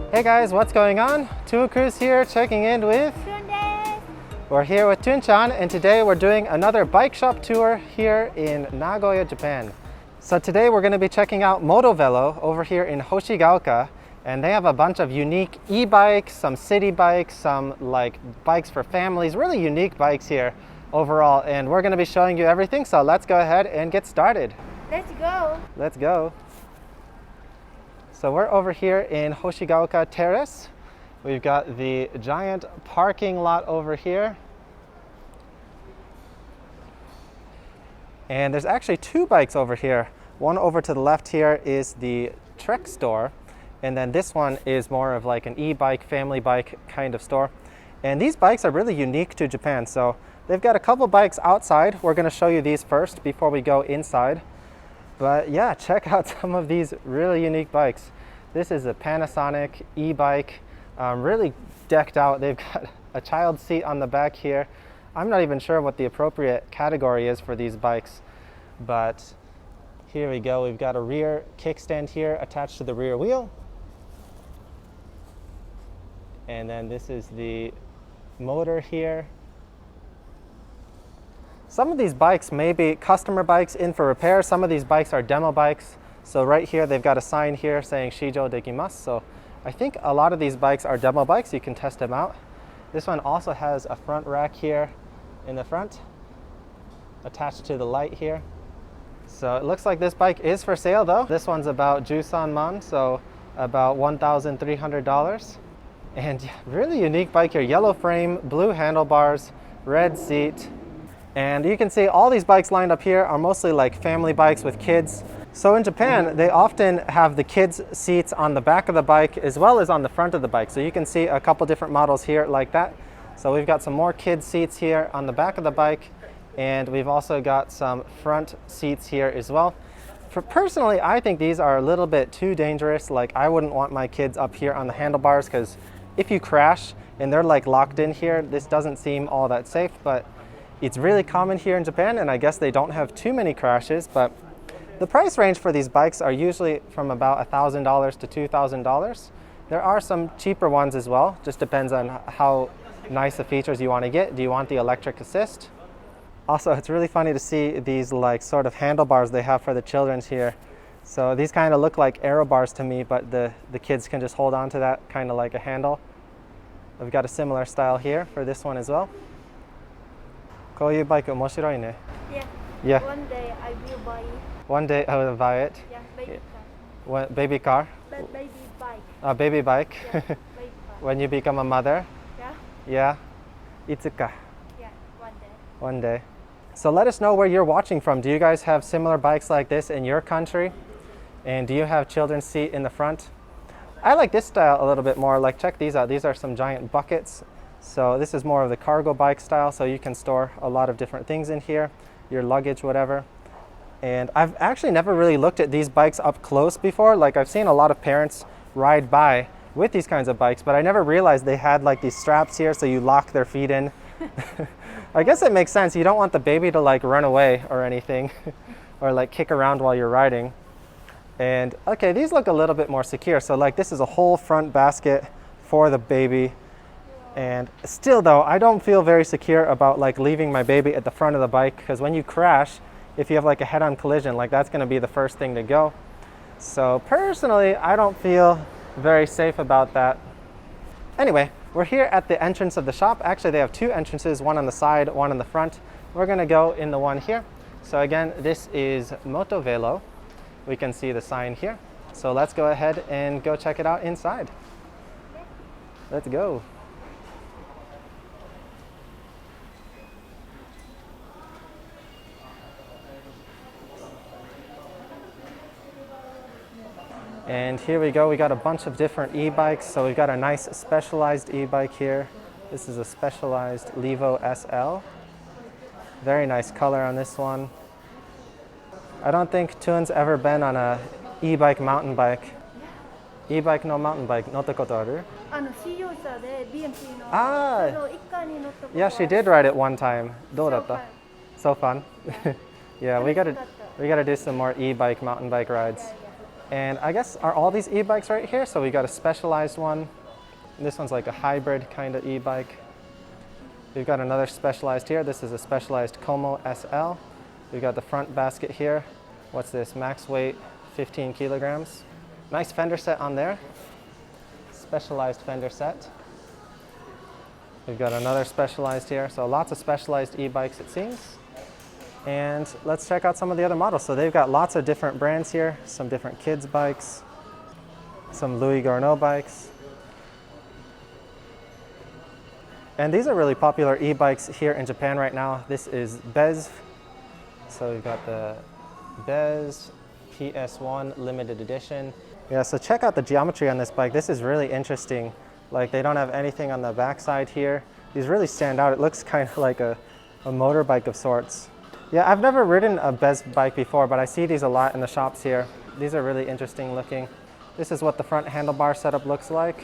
Hey guys, what's going on? Tour Cruise here, checking in with... We're here with Tun-chan, and today we're doing another bike shop tour here in Nagoya, Japan. So today we're going to be checking out Motovelo over here in Hoshigaoka, and they have a bunch of unique e-bikes, some city bikes, some like bikes for families, really unique bikes here overall, and we're going to be showing you everything, so let's go ahead and get started. Let's go. Let's go. So we're over here in Hoshigaoka Terrace. We've got the giant parking lot over here. And there's actually two bikes over here. One over to the left here is the Trek store. And then this one is more of like an e-bike, family bike kind of store. And these bikes are really unique to Japan. So they've got a couple bikes outside. We're going to show you these first before we go inside. But yeah, check out some of these really unique bikes. This is a Panasonic e-bike, really decked out. They've got a child seat on the back here. I'm not even sure what the appropriate category is for these bikes, but here we go. We've got a rear kickstand here attached to the rear wheel. And then this is the motor here. Some of these bikes may be customer bikes in for repair. Some of these bikes are demo bikes. So right here, they've got a sign here saying Shijo dekimasu. So I think a lot of these bikes are demo bikes. You can test them out. This one also has a front rack here in the front, attached to the light here. So it looks like this bike is for sale though. This one's about Jusan man, so about $1,300. And yeah, really unique bike here. Yellow frame, blue handlebars, red seat. And you can see all these bikes lined up here are mostly like family bikes with kids. So in Japan, they often have the kids' seats on the back of the bike as well as on the front of the bike. So you can see a couple different models here like that. So we've got some more kids' seats here on the back of the bike, and we've also got some front seats here as well. Personally, I think these are a little bit too dangerous. Like, I wouldn't want my kids up here on the handlebars, because if you crash and they're like locked in here, this doesn't seem all that safe. But it's really common here in Japan, and I guess they don't have too many crashes. But the price range for these bikes are usually from about $1,000 to $2,000. There are some cheaper ones as well. Just depends on how nice the features you want to get. Do you want the electric assist? Also, it's really funny to see these like sort of handlebars they have for the children's here. So these kind of look like aero bars to me, but the kids can just hold on to that kind of like a handle. We've got a similar style here for this one as well. こういうバイク面白いね。Yeah. Yeah. One day I will buy it. One day I will buy it. Yeah, baby car. What, baby car? Baby bike. A baby bike. Yeah, baby car. When you become a mother? Yeah. Yeah. Itsuka. Yeah, one day. One day. So let us know where you're watching from. Do you guys have similar bikes like this in your country? And do you have children's seat in the front? I like this style a little bit more. Like, check these out. These are some giant buckets. So this is more of the cargo bike style, so you can store a lot of different things in here, your luggage, whatever. And I've actually never really looked at these bikes up close before. Like, I've seen a lot of parents ride by with these kinds of bikes, but I never realized they had like these straps here so you lock their feet in. I guess it makes sense. You don't want the baby to like run away or anything or like kick around while you're riding. And okay, these look a little bit more secure. So like this is a whole front basket for the baby. And still though, I don't feel very secure about like leaving my baby at the front of the bike, because when you crash, if you have like a head-on collision, like that's going to be the first thing to go. So personally, I don't feel very safe about that. Anyway, we're here at the entrance of the shop. Actually, they have two entrances, one on the side, one on the front. We're going to go in the one here. So again, this is Motovelo. We can see the sign here. So let's go ahead and go check it out inside. Let's go. And here we go. We got a bunch of different e-bikes. So we've got a nice specialized e-bike here. This is a specialized Levo SL. Very nice color on this one. I don't think Tun's ever been on a e-bike mountain bike. E-bike no mountain bike 乗ったことある？試乗車で BMC の 1回に乗ったこと Yeah, she did ride it one time. どうだった? So fun. Yeah, we gotta do some more e-bike mountain bike rides. And I guess, are all these e-bikes right here? So we got a specialized one. This one's like a hybrid kind of e-bike. We've got another specialized here. This is a specialized Como SL. We've got the front basket here. What's this? Max weight, 15 kilograms. Nice fender set on there. Specialized fender set. We've got another specialized here. So lots of specialized e-bikes it seems. And let's check out some of the other models. So they've got lots of different brands here, some different kids bikes, some Louis Garneau bikes. And these are really popular e-bikes here in Japan right now. This is BESV. So we've got the BESV PS1 limited edition. Yeah, so check out the geometry on this bike. This is really interesting. Like they don't have anything on the backside here. These really stand out. It looks kind of like a motorbike of sorts. Yeah, I've never ridden a BESV bike before, but I see these a lot in the shops here. These are really interesting looking. This is what the front handlebar setup looks like.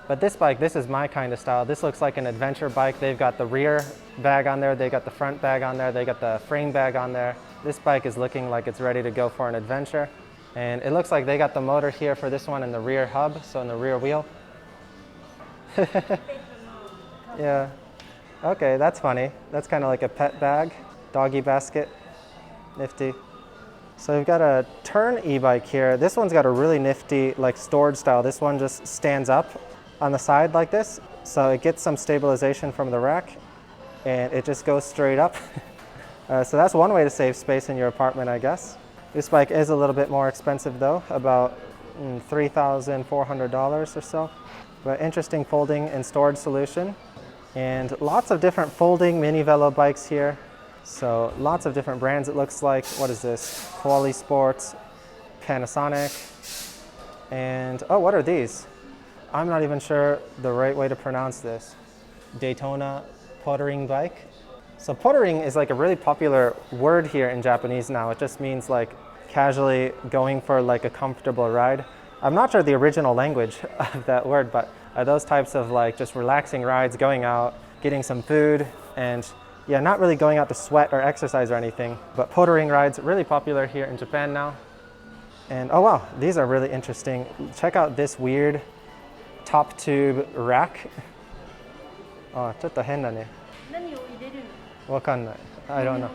But this bike, this is my kind of style. This looks like an adventure bike. They've got the rear bag on there, they got the front bag on there, they got the frame bag on there. This bike is looking like it's ready to go for an adventure. And it looks like they got the motor here for this one in the rear hub, so in the rear wheel. Yeah. Okay, that's funny. That's kind of like a pet bag, doggy basket. Nifty. So we've got a TERN e-bike here. This one's got a really nifty like storage style. This one just stands up on the side like this. So it gets some stabilization from the rack and it just goes straight up. So that's one way to save space in your apartment, I guess. This bike is a little bit more expensive though, about $3,400 or so. But interesting folding and storage solution. And lots of different folding minivelo bikes here. So lots of different brands it looks like. What is this? Quali Sports, Panasonic, and oh, what are these? I'm not even sure the right way to pronounce this. Daytona Pottering bike. So pottering is like a really popular word here in Japanese now. It just means like casually going for like a comfortable ride. I'm not sure the original language of that word, but those types of like just relaxing rides, going out, getting some food, and yeah, not really going out to sweat or exercise or anything. But pottering rides, really popular here in Japan now. And oh wow, these are really interesting. Check out this weird top tube rack. Oh, ちょっと変だね。何を入れるの？わかんない。I don't know.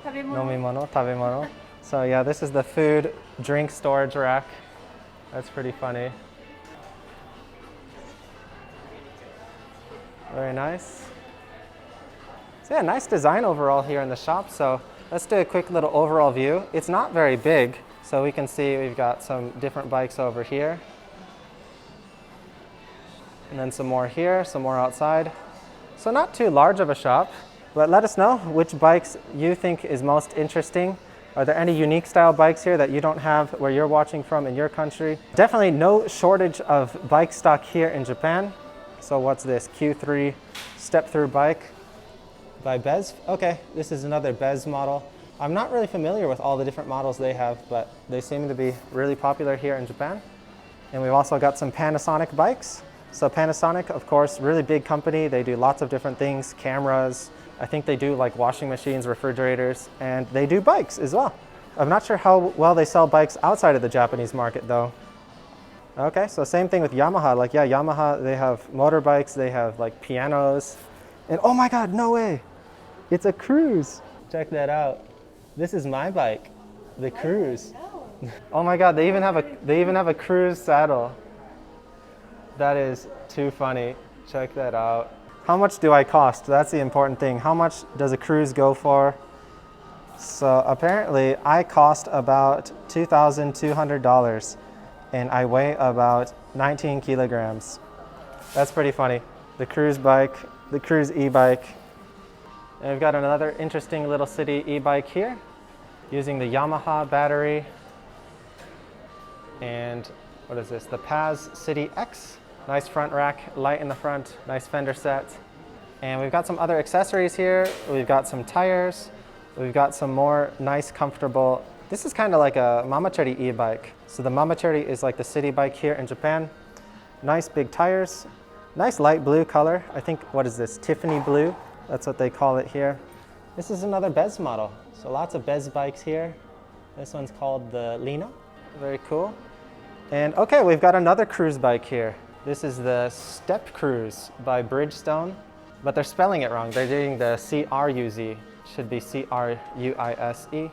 食べ物？飲み物、食べ物. So yeah, this is the food drink storage rack. That's pretty funny. Very nice. So yeah, nice design overall here in the shop. So let's do a quick little overall view. It's not very big, so we can see we've got some different bikes over here. And then some more here, some more outside. So not too large of a shop, but let us know which bikes you think is most interesting. Are there any unique style bikes here that you don't have where you're watching from in your country? Definitely no shortage of bike stock here in Japan. So what's this? Q3 step-through bike by BESV. Okay, this is another BESV model. I'm not really familiar with all the different models they have, but they seem to be really popular here in Japan. And we've also got some Panasonic bikes. So Panasonic, of course, really big company. They do lots of different things, cameras. I think they do like washing machines, refrigerators, and they do bikes as well. I'm not sure how well they sell bikes outside of the Japanese market though. Okay, so same thing with Yamaha. Like yeah, Yamaha, they have motorbikes, they have like pianos. And oh my God, no way. It's a Cruise. Check that out. This is my bike, the Cruise. Oh my God, they even have a Cruise saddle. That is too funny. Check that out. How much do I cost? That's the important thing. How much does a Cruise go for? So apparently I cost about $2,200 and I weigh about 19 kilograms. That's pretty funny. The Cruise bike, the Cruise e-bike. And we've got another interesting little city e-bike here using the Yamaha battery. And what is this? The Paz City X. Nice front rack, light in the front, nice fender set. And we've got some other accessories here. We've got some tires. We've got some more nice, comfortable. This is kind of like a mamachari e-bike. So the mamachari is like the city bike here in Japan. Nice big tires, nice light blue color. I think, what is this? Tiffany blue. That's what they call it here. This is another BESV model. So lots of BESV bikes here. This one's called the Lina. Very cool. And okay, we've got another cruise bike here. This is the Step Cruise by Bridgestone, but they're spelling it wrong. They're doing the C-R-U-Z. Should be C-R-U-I-S-E.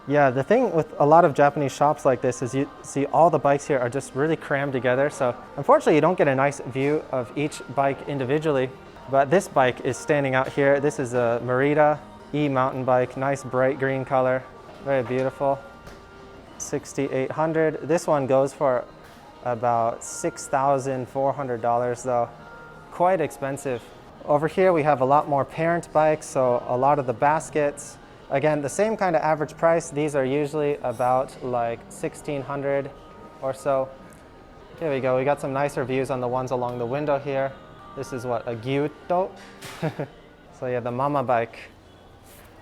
Yeah, the thing with a lot of Japanese shops like this is you see all the bikes here are just really crammed together. So unfortunately, you don't get a nice view of each bike individually. But this bike is standing out here. This is a Merida e-mountain bike, nice bright green color, very beautiful. 6,800. This one goes for about $6,400 though, quite expensive. Over here we have a lot more parent bikes, so a lot of the baskets. Again, the same kind of average price. These are usually about like 1,600 or so. Here we go, we got some nicer views on the ones along the window here. This is what, a gyuto? So yeah, the mama bike,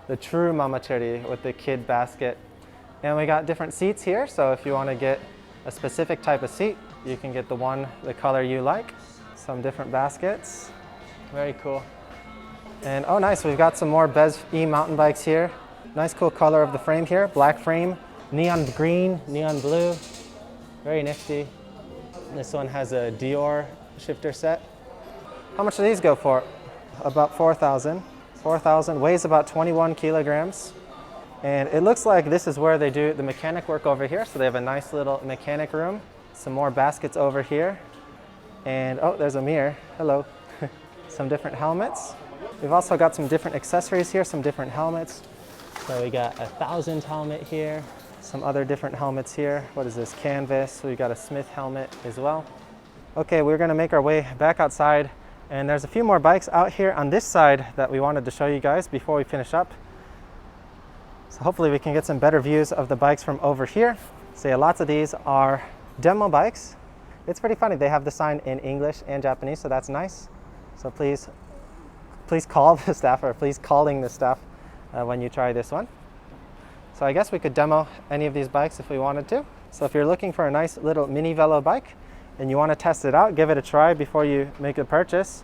the true mamachari with the kid basket. And we got different seats here, so if you want to get a specific type of seat, you can get the color you like. Some different baskets, very cool. And oh nice, we've got some more BESV mountain bikes here. Nice cool color of the frame here, black frame, neon green, neon blue, very nifty. This one has a Dior shifter set. How much do these go for? About 4,000. 4,000, weighs about 21 kilograms. And it looks like this is where they do the mechanic work over here. So they have a nice little mechanic room. Some more baskets over here. And oh, there's a mirror. Hello. Some different helmets. We've also got some different accessories here, some different helmets. So we got a 1000 helmet here. Some other different helmets here. What is this? Canvas. So we got a Smith helmet as well. Okay, we're gonna make our way back outside. And there's a few more bikes out here on this side that we wanted to show you guys before we finish up. So hopefully we can get some better views of the bikes from over here. So yeah, lots of these are demo bikes. It's pretty funny. They have the sign in English and Japanese, so that's nice. So please call the staff, or please calling the staff when you try this one. So I guess we could demo any of these bikes if we wanted to. So if you're looking for a nice little minivelo bike and you want to test it out, give it a try before you make a purchase,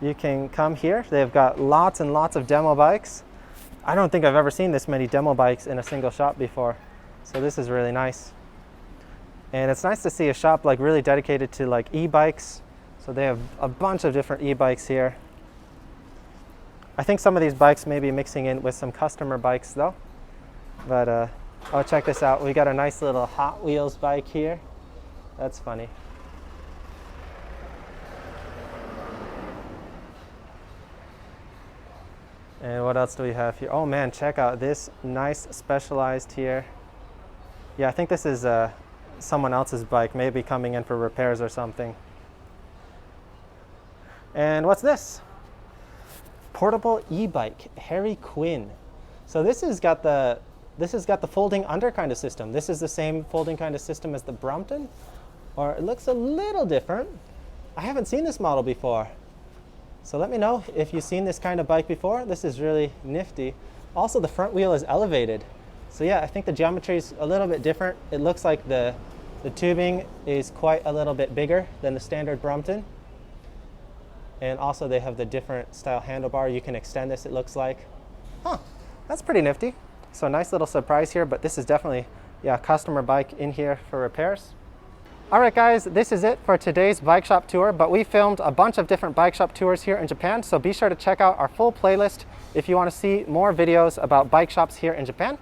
you can come here. They've got lots and lots of demo bikes. I don't think I've ever seen this many demo bikes in a single shop before. So this is really nice. And it's nice to see a shop like really dedicated to like e-bikes. So they have a bunch of different e-bikes here. I think some of these bikes may be mixing in with some customer bikes though. But oh, check this out. We got a nice little Hot Wheels bike here. That's funny. And what else do we have here? Oh man, check out this nice Specialized here. Yeah, I think this is someone else's bike, maybe coming in for repairs or something. And what's this? Portable e-bike, Harry Quinn. So this has got the folding under kind of system. This is the same folding kind of system as the Brompton, or it looks a little different. I haven't seen this model before. So let me know if you've seen this kind of bike before. This is really nifty. Also, the front wheel is elevated. So yeah, I think the geometry is a little bit different. It looks like the tubing is quite a little bit bigger than the standard Brompton. And also they have the different style handlebar. You can extend this, it looks like. Huh, that's pretty nifty. So nice little surprise here, but this is definitely, yeah, a customer bike in here for repairs. All right guys, this is it for today's bike shop tour, but we filmed a bunch of different bike shop tours here in Japan, so be sure to check out our full playlist if you want to see more videos about bike shops here in Japan.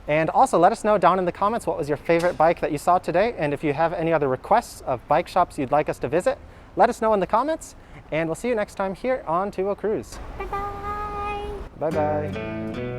And also let us know down in the comments what was your favorite bike that you saw today, and if you have any other requests of bike shops you'd like us to visit, let us know in the comments, and we'll see you next time here on To a Cruise. Bye bye. Bye bye.